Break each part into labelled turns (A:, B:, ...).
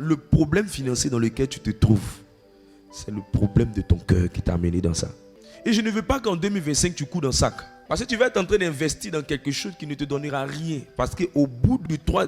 A: le problème financier dans lequel tu te trouves, c'est le problème de ton cœur qui t'a amené dans ça. Et je ne veux pas qu'en 2025 tu couds dans le sac. Parce que tu vas être en train d'investir dans quelque chose qui ne te donnera rien. Parce qu'au bout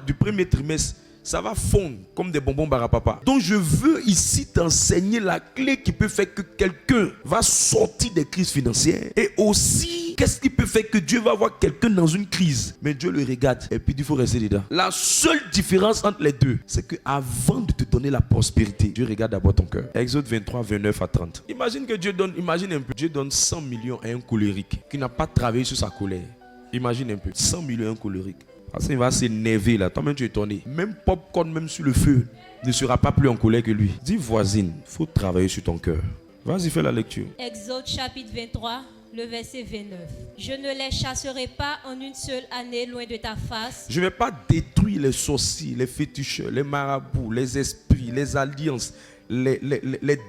A: du premier trimestre, ça va fondre comme des bonbons barapapa. Donc je veux ici t'enseigner la clé qui peut faire que quelqu'un va sortir des crises financières. Et aussi, qu'est-ce qui peut faire que Dieu va voir quelqu'un dans une crise, mais Dieu le regarde et puis il faut rester dedans. La seule différence entre les deux, c'est qu'avant de te donner la prospérité, Dieu regarde d'abord ton cœur. Exode 23, 29 à 30. Imagine que Dieu donne, imagine un peu, Dieu donne 100 millions à un colérique qui n'a pas travaillé sur sa colère. Imagine un peu, 100 millions à un colérique. Parce qu'il va s'énerver là. Toi-même tu es étonné. Même popcorn, même sur le feu, ne sera pas plus en colère que lui. Dis voisine, il faut travailler sur ton cœur. Vas-y, fais la lecture.
B: Exode chapitre 23, le verset 29. Je ne les chasserai pas en une seule année loin de ta face.
A: Je ne vais pas détruire les sorciers, les féticheurs, les marabouts, les esprits, les alliances, les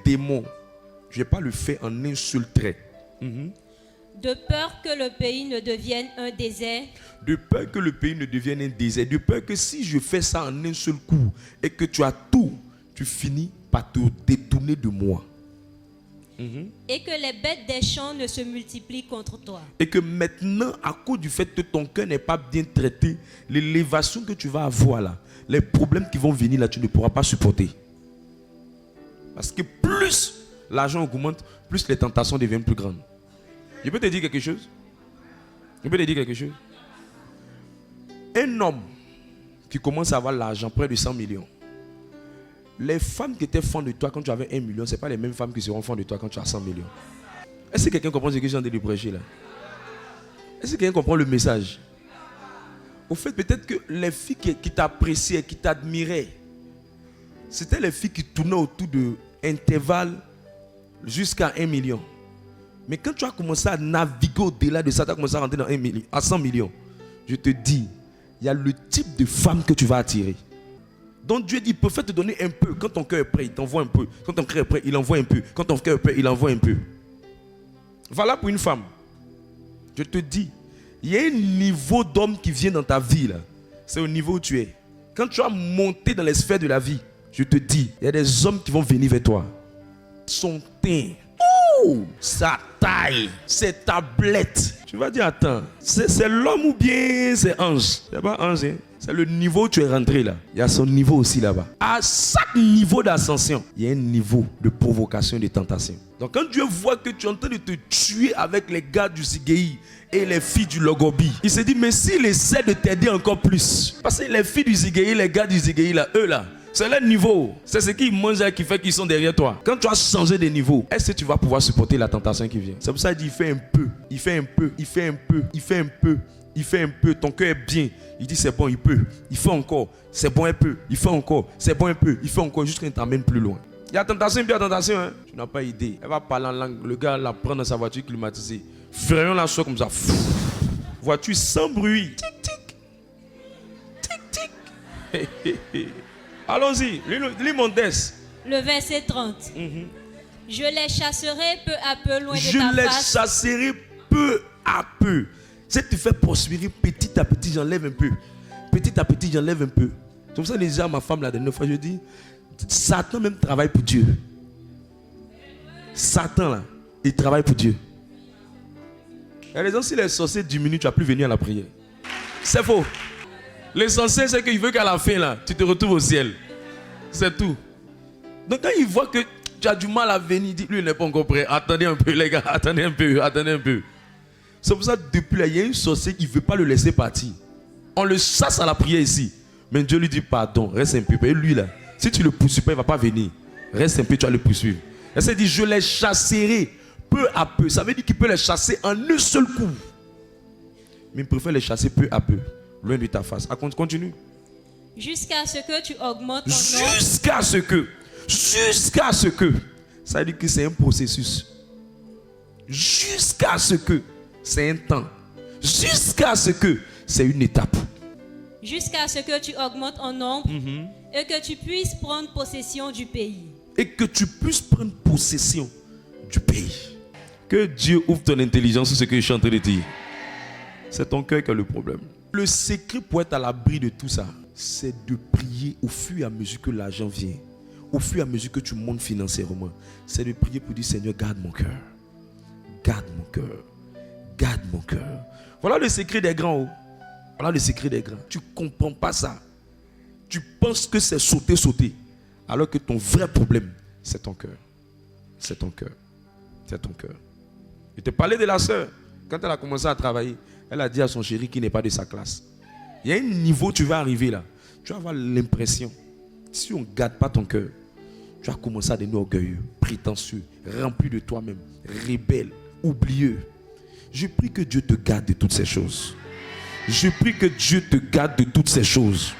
A: démons. Je ne vais pas le faire en un seul trait.
B: De peur que le pays ne devienne un désert.
A: De peur que le pays ne devienne un désert. De peur que si je fais ça en un seul coup et que tu as tout, tu finis par te détourner de moi.
B: Et que les bêtes des champs ne se multiplient contre toi.
A: Et que maintenant, à cause du fait que ton cœur n'est pas bien traité, l'élévation que tu vas avoir là, les problèmes qui vont venir là, tu ne pourras pas supporter. Parce que plus l'argent augmente, plus les tentations deviennent plus grandes. Je peux te dire quelque chose? Un homme qui commence à avoir l'argent, près de 100 millions. Les femmes qui étaient fans de toi quand tu avais 1 million, ce n'est pas les mêmes femmes qui seront fans de toi quand tu as 100 millions. Est-ce que quelqu'un comprend ce que j'ai envie de prêcher là? Est-ce que quelqu'un comprend le message? Au fait, peut-être que les filles qui t'appréciaient, qui t'admiraient, c'était les filles qui tournaient autour de intervalles jusqu'à 1 million. Mais quand tu as commencé à naviguer au-delà de ça, tu as commencé à rentrer dans 1 million, à 100 millions, je te dis, il y a le type de femme que tu vas attirer. Donc Dieu dit, il peut te donner un peu. Quand ton cœur est prêt, il t'envoie un peu. Quand ton cœur est prêt, il envoie un peu. Quand ton cœur est prêt, il envoie un peu. Voilà pour une femme. Je te dis, il y a un niveau d'homme qui vient dans ta vie là. C'est au niveau où tu es. Quand tu as monté dans les sphères de la vie, je te dis, il y a des hommes qui vont venir vers toi. Son teint, sa taille, ses tablettes. Tu vas dire, attends, c'est l'homme ou bien c'est ange? C'est pas ange, hein? C'est le niveau où tu es rentré là. Il y a son niveau aussi là-bas. À chaque niveau d'ascension, il y a un niveau de provocation et de tentation. Donc quand Dieu voit que tu es en train de te tuer avec les gars du Zigei et les filles du Logobi, il se dit, mais s'il essaie de t'aider encore plus, parce que les filles du Zigei, les gars du Zigei là, eux là, c'est leur niveau. C'est ce qu'ils mangent et qui fait qu'ils sont derrière toi. Quand tu as changé de niveau, est-ce que tu vas pouvoir supporter la tentation qui vient? C'est pour ça qu'il dit, il fait un peu, il fait un peu, il fait un peu, il fait un peu. Il fait un peu, ton cœur est bien. Il dit c'est bon, il peut. Il fait encore, c'est bon un peu. Il fait encore, c'est bon un peu. Il fait encore jusqu'à ce qu'il t'amène plus loin. Il y a tentation, il y a tentation. Hein? Tu n'as pas idée. Elle va parler en langue. Le gars la prend dans sa voiture climatisée. Frayons la soie comme ça. Voiture sans bruit. Tic, tic. Tic, tic. Allons-y, lis mon test.
B: Le verset 30. Je les chasserai peu à peu loin de ta face.
A: Je les chasserai peu à peu. Si tu fais prospérer petit à petit, j'enlève un peu. Petit à petit, j'enlève un peu. C'est pour ça que je disais à ma femme la dernière fois, je dis, Satan même travaille pour Dieu. Satan là, il travaille pour Dieu. La raison, si les sorciers diminuent, tu ne vas plus venir à la prière. C'est faux. L'essentiel, c'est qu'il veut qu'à la fin là, tu te retrouves au ciel. C'est tout. Donc quand il voit que tu as du mal à venir, il dit, lui il n'est pas encore prêt. Attendez un peu les gars, attendez un peu. C'est pour ça que depuis là, il y a une sorcière qui ne veut pas le laisser partir. On le chasse à la prière ici. Mais Dieu lui dit pardon, reste un peu. Et lui là, si tu ne le poursuis pas, il ne va pas venir. Reste un peu, tu vas le poursuivre. Elle s'est dit, je les chasserai peu à peu. Ça veut dire qu'il peut les chasser en un seul coup. Mais il préfère les chasser peu à peu, loin de ta face. Continue.
B: Jusqu'à ce que tu augmentes ton nombre.
A: Jusqu'à ce que. Ça veut dire que c'est un processus. Jusqu'à ce que. C'est un temps. Jusqu'à ce que. C'est une étape.
B: Jusqu'à ce que tu augmentes en nombre et que tu puisses prendre possession du pays.
A: Et que tu puisses prendre possession du pays. Que Dieu ouvre ton intelligence sur ce que je suis en train de dire. C'est ton cœur qui a le problème. Le secret pour être à l'abri de tout ça, c'est de prier au fur et à mesure que l'argent vient, au fur et à mesure que tu montes financièrement. C'est de prier pour dire, Seigneur, garde mon cœur. Garde mon cœur. Garde mon cœur. Voilà le secret des grands. Voilà le secret des grands. Tu ne comprends pas ça. Tu penses que c'est sauter. Alors que ton vrai problème, c'est ton cœur. C'est ton cœur. C'est ton cœur. Je te parlais de la sœur. Quand elle a commencé à travailler, elle a dit à son chéri qui n'est pas de sa classe. Il y a un niveau où tu vas arriver là. Tu vas avoir l'impression, si on ne garde pas ton cœur, tu vas commencer à devenir orgueilleux, prétentieux, rempli de toi-même, rebelle, oublieux. Je prie que Dieu te garde de toutes ces choses. Je prie que Dieu te garde de toutes ces choses.